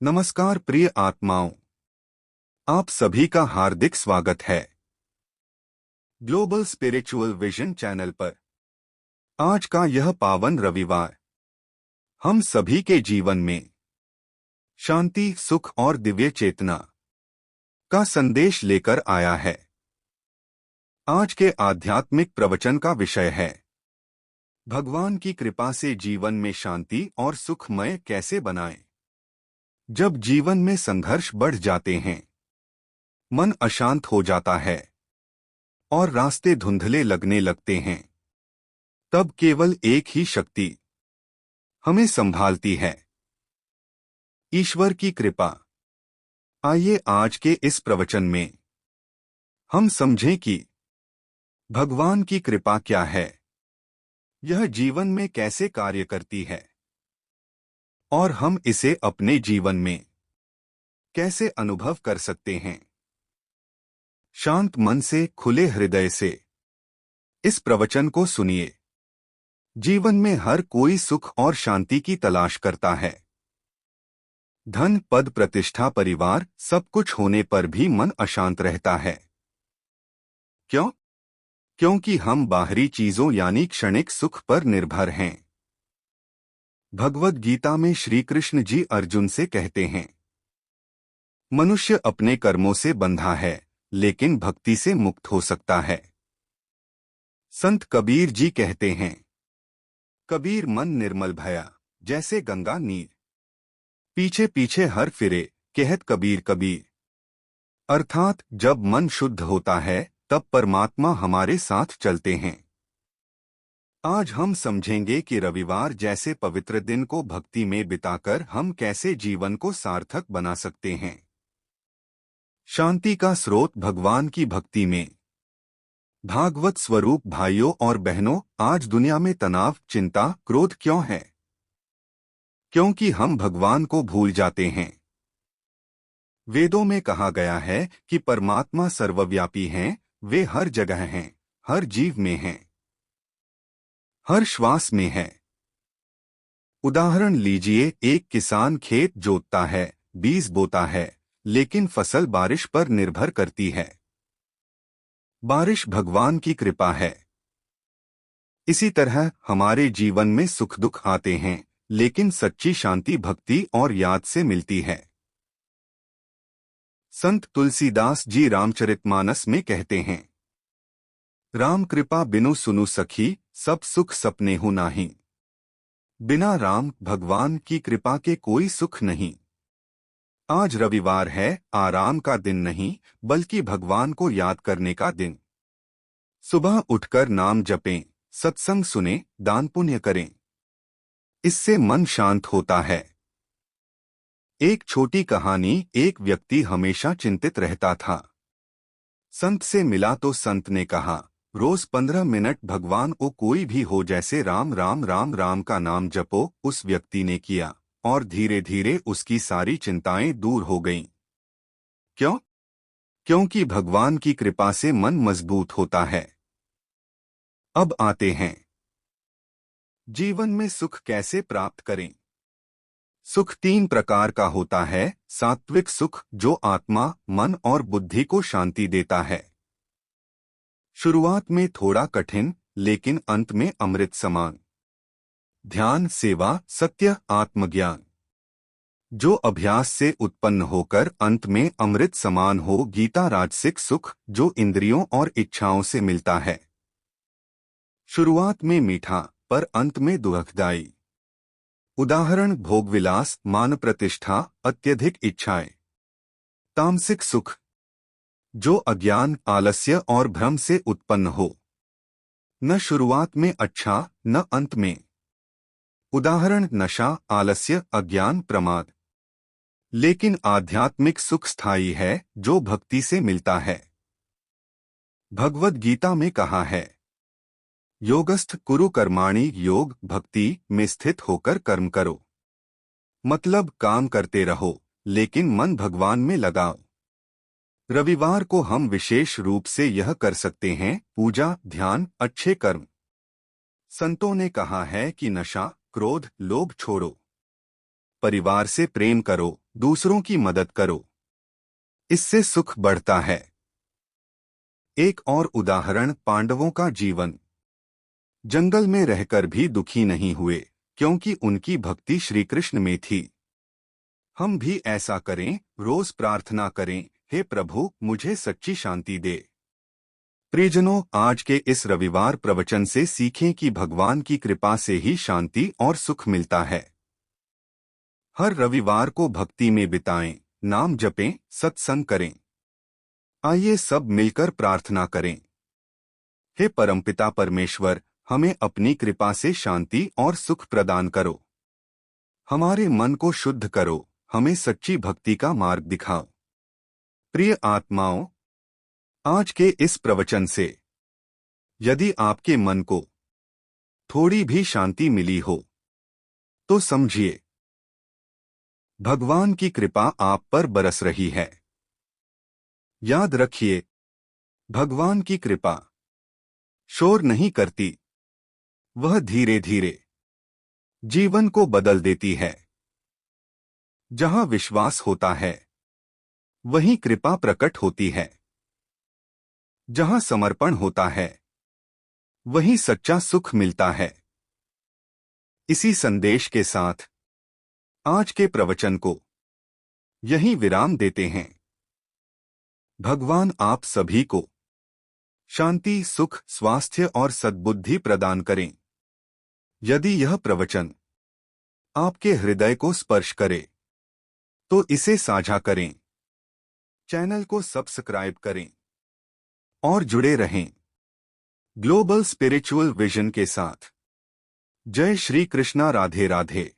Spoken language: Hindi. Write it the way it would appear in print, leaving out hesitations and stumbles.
नमस्कार प्रिय आत्माओं, आप सभी का हार्दिक स्वागत है ग्लोबल स्पिरिचुअल विजन चैनल पर। आज का यह पावन रविवार हम सभी के जीवन में शांति, सुख और दिव्य चेतना का संदेश लेकर आया है। आज के आध्यात्मिक प्रवचन का विषय है भगवान की कृपा से जीवन में शांति और सुखमय कैसे बनाएं। जब जीवन में संघर्ष बढ़ जाते हैं, मन अशांत हो जाता है और रास्ते धुंधले लगने लगते हैं, तब केवल एक ही शक्ति हमें संभालती है, ईश्वर की कृपा। आइए आज के इस प्रवचन में हम समझें कि भगवान की कृपा क्या है, यह जीवन में कैसे कार्य करती है और हम इसे अपने जीवन में कैसे अनुभव कर सकते हैं। शांत मन से, खुले हृदय से इस प्रवचन को सुनिए। जीवन में हर कोई सुख और शांति की तलाश करता है। धन, पद, प्रतिष्ठा, परिवार सब कुछ होने पर भी मन अशांत रहता है। क्यों? क्योंकि हम बाहरी चीजों यानी क्षणिक सुख पर निर्भर हैं। भगवद गीता में श्री कृष्ण जी अर्जुन से कहते हैं, मनुष्य अपने कर्मों से बंधा है, लेकिन भक्ति से मुक्त हो सकता है। संत कबीर जी कहते हैं, कबीर मन निर्मल भया, जैसे गंगा नीर, पीछे पीछे हर फिरे, कहत कबीर कबीर। अर्थात जब मन शुद्ध होता है तब परमात्मा हमारे साथ चलते हैं। आज हम समझेंगे कि रविवार जैसे पवित्र दिन को भक्ति में बिताकर हम कैसे जीवन को सार्थक बना सकते हैं। शांति का स्रोत भगवान की भक्ति में। भागवत स्वरूप भाइयों और बहनों, आज दुनिया में तनाव, चिंता, क्रोध क्यों है? क्योंकि हम भगवान को भूल जाते हैं। वेदों में कहा गया है कि परमात्मा सर्वव्यापी हैं, वे हर जगह हैं, हर जीव में हैं, हर श्वास में है। उदाहरण लीजिए, एक किसान खेत जोतता है, बीज बोता है, लेकिन फसल बारिश पर निर्भर करती है। बारिश भगवान की कृपा है। इसी तरह हमारे जीवन में सुख दुख आते हैं, लेकिन सच्ची शांति भक्ति और याद से मिलती है। संत तुलसीदास जी रामचरितमानस में कहते हैं, राम कृपा बिनु सुनु सखी, सब सुख सपने हूँ नाही। बिना राम भगवान की कृपा के कोई सुख नहीं। आज रविवार है, आराम का दिन नहीं बल्कि भगवान को याद करने का दिन। सुबह उठकर नाम जपें, सत्संग सुने, दान पुण्य करें। इससे मन शांत होता है। एक छोटी कहानी। एक व्यक्ति हमेशा चिंतित रहता था। संत से मिला तो संत ने कहा, रोज 15 मिनट भगवान को कोई भी हो, जैसे राम राम राम राम का नाम जपो। उस व्यक्ति ने किया और धीरे धीरे उसकी सारी चिंताएं दूर हो गईं। क्यों? क्योंकि भगवान की कृपा से मन मजबूत होता है। अब आते हैं, जीवन में सुख कैसे प्राप्त करें। सुख 3 प्रकार का होता है। सात्विक सुख, जो आत्मा, मन और बुद्धि को शांति देता है। शुरुआत में थोड़ा कठिन, लेकिन अंत में अमृत समान। ध्यान, सेवा, सत्य, आत्मज्ञान, जो अभ्यास से उत्पन्न होकर अंत में अमृत समान हो। गीता राजसिक सुख, जो इंद्रियों और इच्छाओं से मिलता है। शुरुआत में मीठा पर अंत में दुखदायी। उदाहरण, भोगविलास, मान प्रतिष्ठा, अत्यधिक इच्छाएं। तामसिक सुख, जो अज्ञान, आलस्य और भ्रम से उत्पन्न हो। न शुरुआत में अच्छा, न अंत में। उदाहरण, नशा, आलस्य, अज्ञान, प्रमाद। लेकिन आध्यात्मिक सुख स्थायी है, जो भक्ति से मिलता है। भगवद गीता में कहा है, योगस्थ कुरु कर्माणि, योग भक्ति में स्थित होकर कर्म करो। मतलब काम करते रहो, लेकिन मन भगवान में लगाओ। रविवार को हम विशेष रूप से यह कर सकते हैं, पूजा, ध्यान, अच्छे कर्म। संतों ने कहा है कि नशा, क्रोध, लोभ छोड़ो। परिवार से प्रेम करो, दूसरों की मदद करो, इससे सुख बढ़ता है। एक और उदाहरण पांडवों का जीवन। जंगल में रहकर भी दुखी नहीं हुए, क्योंकि उनकी भक्ति श्री कृष्ण में थी। हम भी ऐसा करें, रोज प्रार्थना करें, हे प्रभु मुझे सच्ची शांति दे। प्रियजनों, आज के इस रविवार प्रवचन से सीखें कि भगवान की कृपा से ही शांति और सुख मिलता है। हर रविवार को भक्ति में बिताएं, नाम जपें, सत्संग करें। आइए सब मिलकर प्रार्थना करें। हे परमपिता परमेश्वर, हमें अपनी कृपा से शांति और सुख प्रदान करो। हमारे मन को शुद्ध करो, हमें सच्ची भक्ति का मार्ग दिखाओ। प्रिय आत्माओं, आज के इस प्रवचन से यदि आपके मन को थोड़ी भी शांति मिली हो, तो समझिए भगवान की कृपा आप पर बरस रही है। याद रखिए, भगवान की कृपा शोर नहीं करती, वह धीरे धीरे जीवन को बदल देती है। जहां विश्वास होता है, वहीं कृपा प्रकट होती है। जहां समर्पण होता है, वहीं सच्चा सुख मिलता है। इसी संदेश के साथ आज के प्रवचन को यहीं विराम देते हैं। भगवान आप सभी को शांति, सुख, स्वास्थ्य और सद्बुद्धि प्रदान करें। यदि यह प्रवचन आपके हृदय को स्पर्श करे, तो इसे साझा करें, चैनल को सब्सक्राइब करें और जुड़े रहें ग्लोबल स्पिरिचुअल विजन के साथ। जय श्री कृष्णा। राधे राधे।